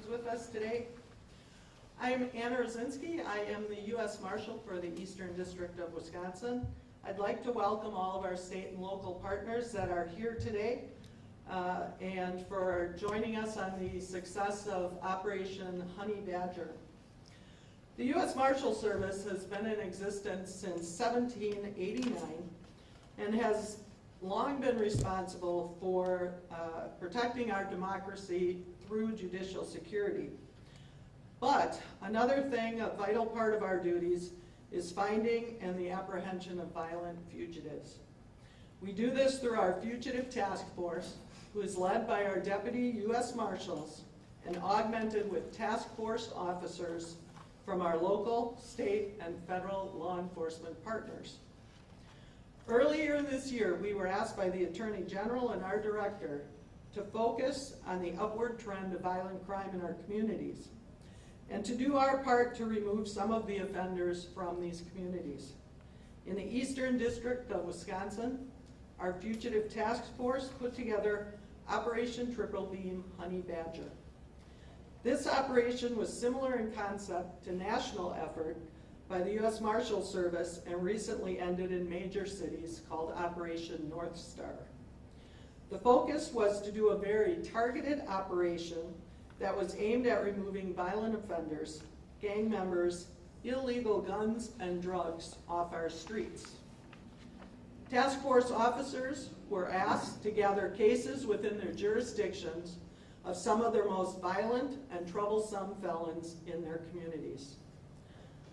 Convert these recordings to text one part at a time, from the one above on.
with us today. I'm Anna Rosinski. I am the U.S. Marshal for the Eastern District of Wisconsin. I'd like to welcome all of our state and local partners that are here today and for joining us on the success of Operation Honey Badger. The U.S. Marshal Service has been in existence since 1789 and has long been responsible for protecting our democracy through judicial security. But another thing, a vital part of our duties, is finding and the apprehension of violent fugitives. We do this through our Fugitive Task Force, who is led by our Deputy U.S. Marshals and augmented with task force officers from our local, state, and federal law enforcement partners. Earlier this year, we were asked by the Attorney General and our Director to focus on the upward trend of violent crime in our communities and to do our part to remove some of the offenders from these communities. In the Eastern District of Wisconsin, our Fugitive Task Force put together Operation Triple Beam Honey Badger. This operation was similar in concept to national effort by the U.S. Marshal Service and recently ended in major cities called Operation North Star. The focus was to do a very targeted operation that was aimed at removing violent offenders, gang members, illegal guns, and drugs off our streets. Task force officers were asked to gather cases within their jurisdictions of some of their most violent and troublesome felons in their communities.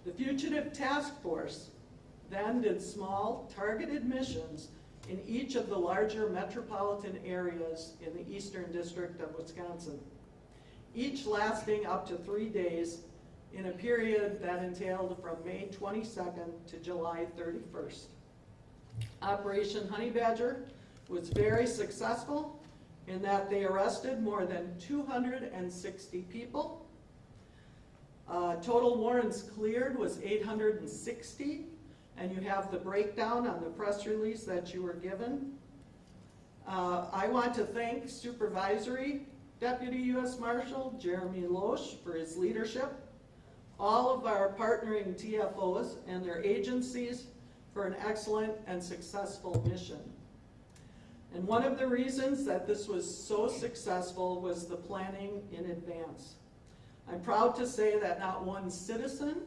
The Fugitive Task Force then did small, targeted missions in each of the larger metropolitan areas in the Eastern District of Wisconsin, each lasting up to 3 days in a period that entailed from May 22nd to July 31st. Operation Honey Badger was very successful in that they arrested more than 260 people. Total warrants cleared was 860, and you have the breakdown on the press release that you were given. I want to thank Supervisory Deputy U.S. Marshal Jeremy Loesch for his leadership, all of our partnering TFOs and their agencies for an excellent and successful mission. And one of the reasons that this was so successful was the planning in advance. I'm proud to say that not one citizen,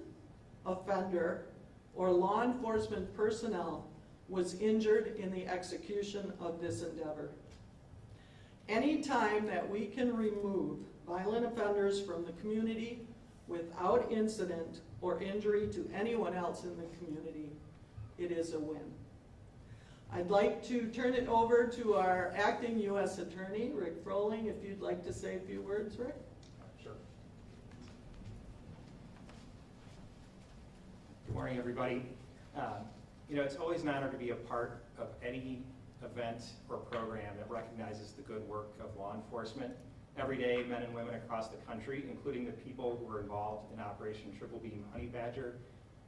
offender, or law enforcement personnel was injured in the execution of this endeavor. Any time that we can remove violent offenders from the community without incident or injury to anyone else in the community, it is a win. I'd like to turn it over to our acting U.S. Attorney, Rick Froling, if you'd like to say a few words, Rick. Sure. Good morning, everybody. It's always an honor to be a part of any event or program that recognizes the good work of law enforcement. Every day, men and women across the country, including the people who were involved in Operation Triple Beam Honey Badger,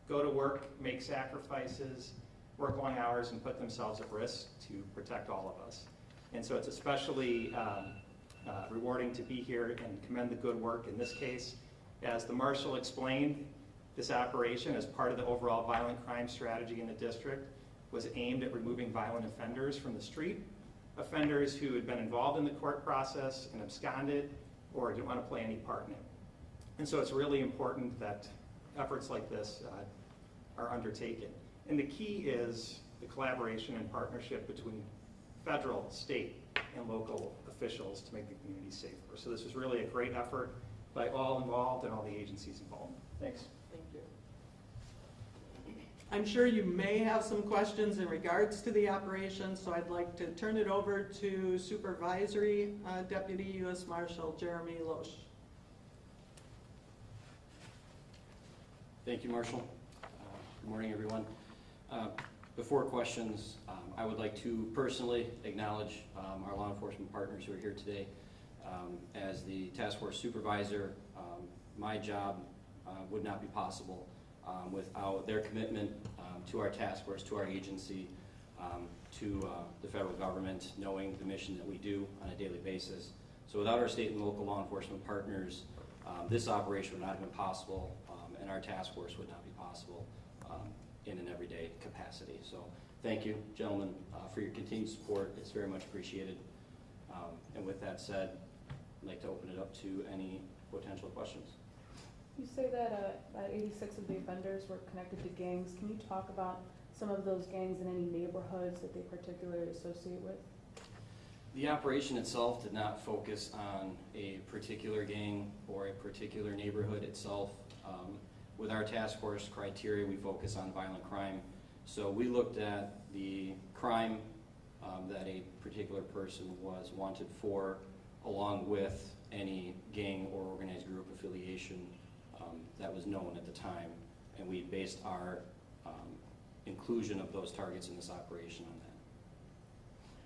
go to work, make sacrifices, work long hours, and put themselves at risk to protect all of us. And so it's especially rewarding to be here and commend the good work in this case. As the Marshal explained, this operation, as part of the overall violent crime strategy in the district, was aimed at removing violent offenders from the street, offenders who had been involved in the court process and absconded or didn't want to play any part in it. And so it's really important that efforts like this are undertaken. And the key is the collaboration and partnership between federal, state, and local officials to make the community safer. So this was really a great effort by all involved and all the agencies involved. Thanks. Thank you. I'm sure you may have some questions in regards to the operation, so I'd like to turn it over to Supervisory Deputy U.S. Marshal Jeremy Loesch. Thank you, Marshal. Good morning, everyone. Before questions, I would like to personally acknowledge our law enforcement partners who are here today. As the task force supervisor, my job would not be possible without their commitment to our task force, to our agency, to the federal government, knowing the mission that we do on a daily basis. So without our state and local law enforcement partners, This operation would not have been possible, and our task force would not be possible in an everyday capacity. So thank you, gentlemen, for your continued support. It's very much appreciated. And with that said, I'd like to open it up to any potential questions. You say that 86 of the offenders were connected to gangs. Can you talk about some of those gangs in any neighborhoods that they particularly associate with? The operation itself did not focus on a particular gang or a particular neighborhood itself. With our task force criteria, we focus on violent crime. So we looked at the crime that a particular person was wanted for, along with any gang or organized group affiliation that was known at the time, and we based our inclusion of those targets in this operation on that.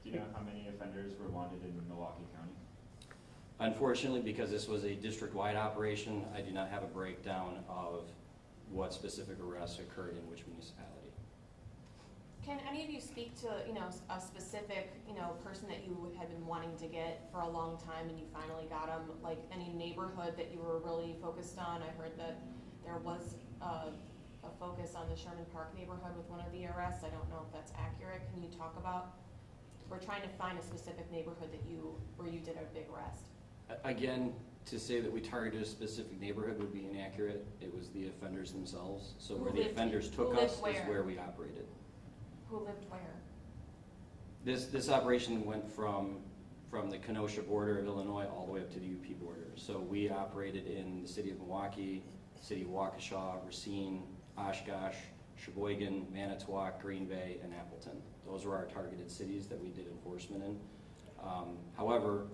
Do you know how many offenders were wanted in Milwaukee County? Unfortunately, because this was a district-wide operation, I do not have a breakdown of what specific arrests occurred in which municipality. Can any of you speak to, a specific, person that you had been wanting to get for a long time and you finally got them? Like any neighborhood that you were really focused on? I heard that there was a focus on the Sherman Park neighborhood with one of the arrests. I don't know if that's accurate. Can you talk about? We're trying to find a specific neighborhood where you did a big arrest. Again, to say that we targeted a specific neighborhood would be inaccurate. It was the offenders themselves. So where the offenders took us is where we operated. Who lived where? This operation went from the Kenosha border of Illinois all the way up to the UP border. So we operated in the city of Milwaukee, city of Waukesha, Racine, Oshkosh, Sheboygan, Manitowoc, Green Bay, and Appleton. Those were our targeted cities that we did enforcement in. However,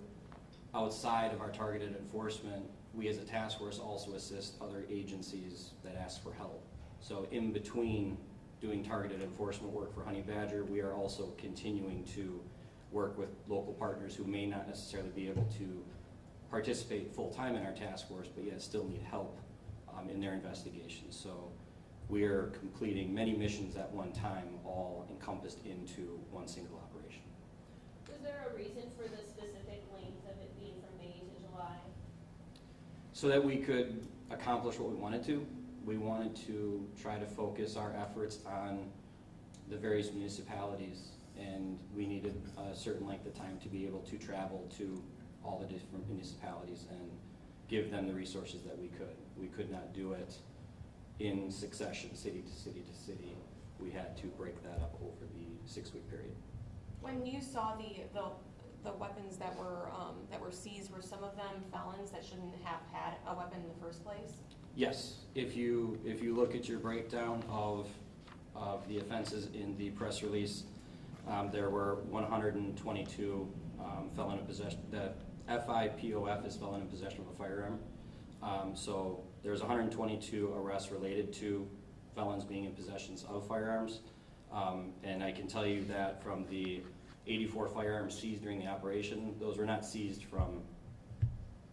outside of our targeted enforcement, we as a task force also assist other agencies that ask for help. So in between doing targeted enforcement work for honey badger, we are also continuing to work with local partners who may not necessarily be able to participate full-time in our task force, but yet still need help in their investigations. So we are completing many missions at one time, all encompassed into one single operation. Was there a reason for the specific length of it being from May to July? So that we could accomplish what we wanted to. We wanted to try to focus our efforts on the various municipalities, and we needed a certain length of time to be able to travel to all the different municipalities and give them the resources that we could. We could not do it in succession, city to city to city. We had to break that up over the 6-week period. When you saw the weapons that were seized, were some of them felons that shouldn't have had a weapon in the first place? Yes, if you look at your breakdown of the offenses in the press release, there were 122 felon in possession. The FIPOF is felon in possession of a firearm. So there's 122 arrests related to felons being in possessions of firearms. And I can tell you that from the 84 firearms seized during the operation, those were not seized from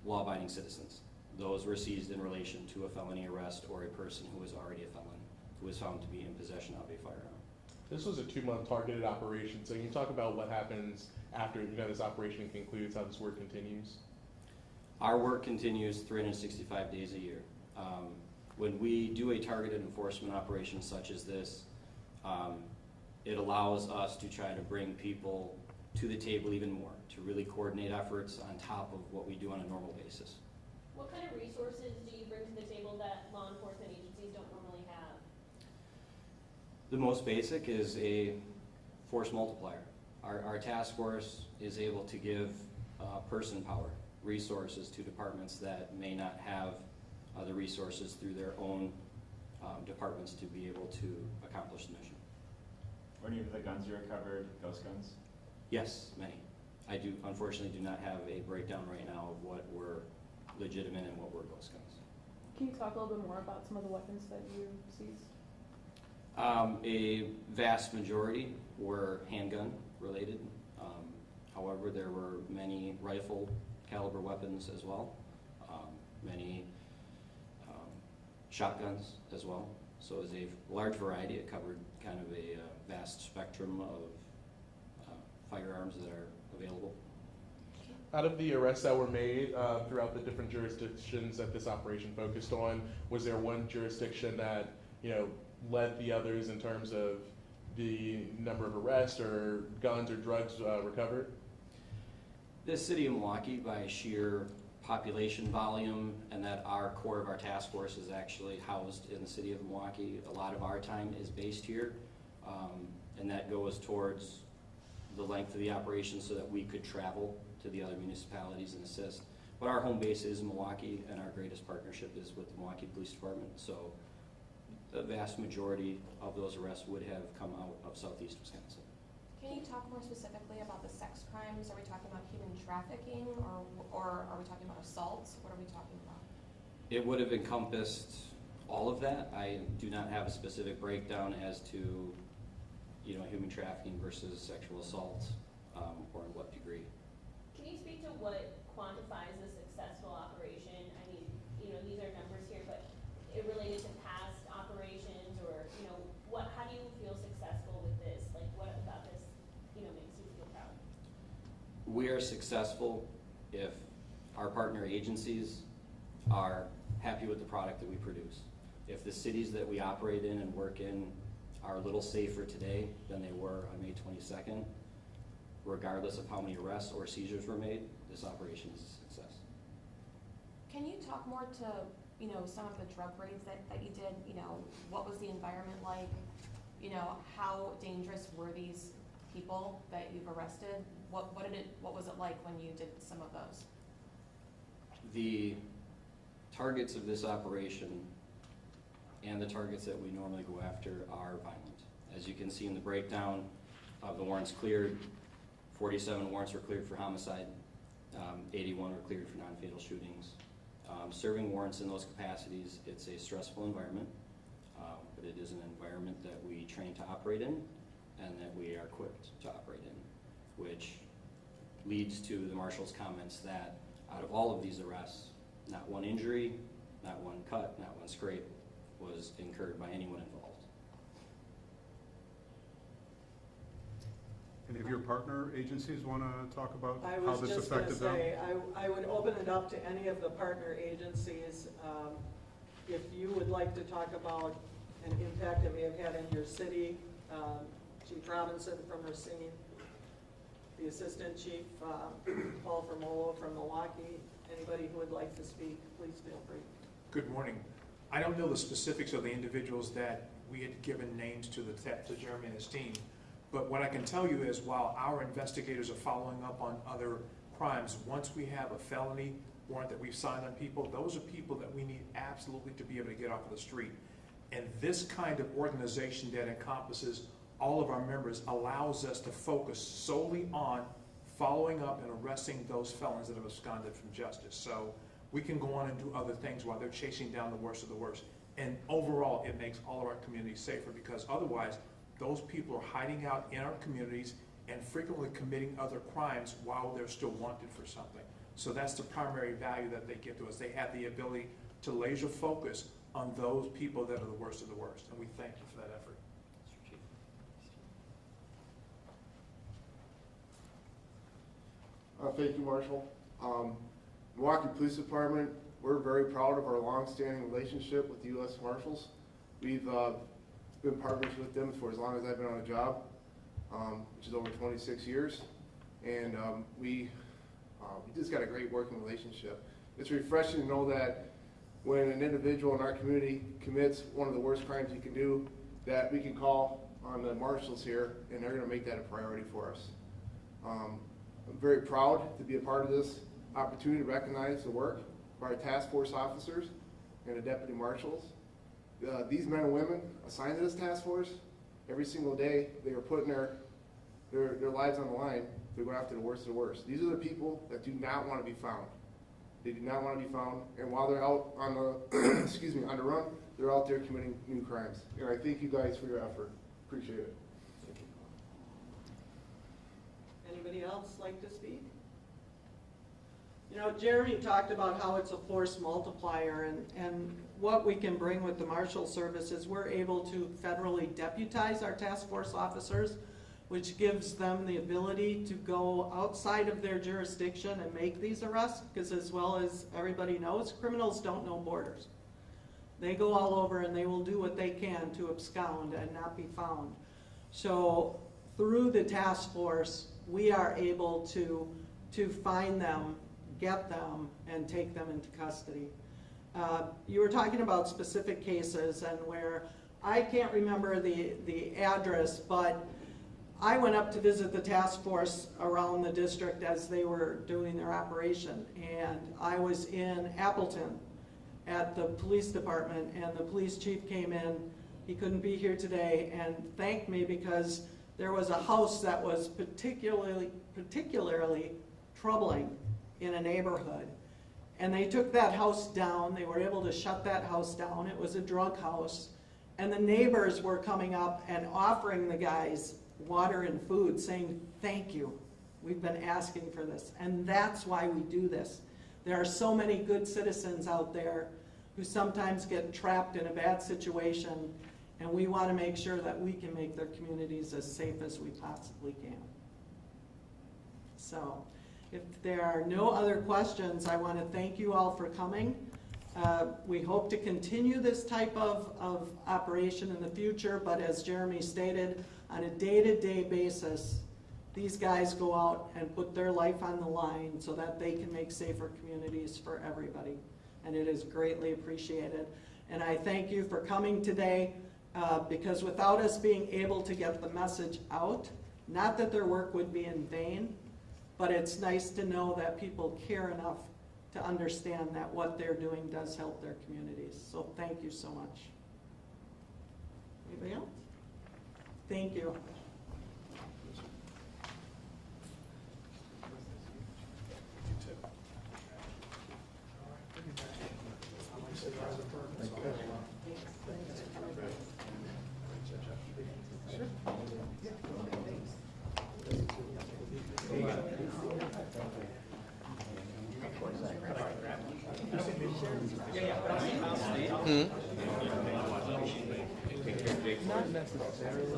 law-abiding citizens. Those were seized in relation to a felony arrest or a person who was already a felon who was found to be in possession of a firearm. This was a 2-month targeted operation, so can you talk about what happens after this operation concludes, how this work continues? Our work continues 365 days a year. When we do a targeted enforcement operation such as this, it allows us to try to bring people to the table even more, to really coordinate efforts on top of what we do on a normal basis. What kind of resources do you bring to the table that law enforcement agencies don't normally have? The most basic is a force multiplier. Our task force is able to give person power, resources to departments that may not have the resources through their own departments to be able to accomplish the mission. Were any of the guns you recovered ghost guns? Yes, many. I unfortunately do not have a breakdown right now of what were legitimate and what were ghost guns. Can you talk a little bit more about some of the weapons that you seized? A vast majority were handgun related. However, there were many rifle caliber weapons as well, many shotguns as well. So it was a large variety. It covered kind of a vast spectrum of firearms that are available. Out of the arrests that were made throughout the different jurisdictions that this operation focused on, was there one jurisdiction that, you know, led the others in terms of the number of arrests or guns or drugs recovered? The city of Milwaukee, by sheer population volume, and that our core of our task force is actually housed in the city of Milwaukee, a lot of our time is based here, and that goes towards the length of the operation so that we could travel to the other municipalities and assist. But our home base is Milwaukee, and our greatest partnership is with the Milwaukee Police Department, so the vast majority of those arrests would have come out of southeast Wisconsin. Can you talk more specifically about the sex crimes? Are we talking about human trafficking, or are we talking about assaults? What are we talking about? It would have encompassed all of that. I do not have a specific breakdown as to, you know, human trafficking versus sexual assault, or in what degree. Can you speak to what quantifies a successful operation? I mean, you know, these are numbers here, but it related to past operations, or, you know, how do you feel successful with this? Like, what about this, you know, makes you feel proud? We are successful if our partner agencies are happy with the product that we produce. If the cities that we operate in and work in are a little safer today than they were on May 22nd, regardless of how many arrests or seizures were made, this operation is a success. Can you talk more to, you know, some of the drug raids that you did? You know, what was the environment like? You know, how dangerous were these people that you've arrested? What was it like when you did some of those? The targets of this operation and the targets that we normally go after are violent. As you can see in the breakdown of the warrants cleared, 47 warrants were cleared for homicide, 81 were cleared for non-fatal shootings. Serving warrants in those capacities, it's a stressful environment, but it is an environment that we train to operate in and that we are equipped to operate in, which leads to the Marshals' comments that out of all of these arrests, not one injury, not one cut, not one scrape was incurred by anyone involved. Any of your partner agencies want to talk about I how was this just going to affected them? say, I would open it up to any of the partner agencies. If you would like to talk about an impact it may have had in your city, Chief Robinson from Racine, the Assistant Chief, Paul Fermolo from Milwaukee, anybody who would like to speak, please feel free. Good morning. I don't know the specifics of the individuals that we had given names to Jeremy and his team, but what I can tell you is while our investigators are following up on other crimes, once we have a felony warrant that we've signed on people, those are people that we need absolutely to be able to get off of the street. And this kind of organization that encompasses all of our members allows us to focus solely on following up and arresting those felons that have absconded from justice. So we can go on and do other things while they're chasing down the worst of the worst. And overall, it makes all of our communities safer, because otherwise, those people are hiding out in our communities and frequently committing other crimes while they're still wanted for something. So that's the primary value that they give to us. They have the ability to laser focus on those people that are the worst of the worst, and we thank you for that effort. Thank you, Marshal. Milwaukee Police Department, we're very proud of our long-standing relationship with the U.S. Marshals. We've been partners with them for as long as I've been on the job, which is over 26 years. And we just got a great working relationship. It's refreshing to know that when an individual in our community commits one of the worst crimes you can do, that we can call on the Marshals here, and they're going to make that a priority for us. I'm very proud to be a part of this opportunity to recognize the work of our task force officers and the deputy marshals. These men and women assigned to this task force, every single day they are putting their lives on the line to go after the worst of the worst. These are the people that do not want to be found. They do not want to be found, and while they're out on the excuse me, on the run, they're out there committing new crimes. And I thank you guys for your effort. Appreciate it. Thank you. Anybody else like to speak? You know, Jeremy talked about how it's a force multiplier, and what we can bring with the Marshal Service is we're able to federally deputize our task force officers which gives them the ability to go outside of their jurisdiction and make these arrests, because as well as everybody knows, criminals don't know borders. They go all over and they will do what they can to abscond and not be found. So through the task force, we are able to find them, get them, and take them into custody. You were talking about specific cases and where I can't remember the address, but I went up to visit the task force around the district as they were doing their operation, and I was in Appleton at the police department, and the police chief came in. He couldn't be here today, and thanked me because there was a house that was particularly troubling in a neighborhood. And they took that house down. They were able to shut that house down. It was a drug house. And the neighbors were coming up and offering the guys water and food, saying, thank you. We've been asking for this. And that's why we do this. There are so many good citizens out there who sometimes get trapped in a bad situation, and we want to make sure that we can make their communities as safe as we possibly can. So, if there are no other questions, I want to thank you all for coming. We hope to continue this type of operation in the future, but as Jeremy stated, on a day-to-day basis, these guys go out and put their life on the line so that they can make safer communities for everybody. And it is greatly appreciated. And I thank you for coming today, because without us being able to get the message out, not that their work would be in vain, but it's nice to know that people care enough to understand that what they're doing does help their communities. So thank you so much. Anybody else? Thank you. Not necessarily.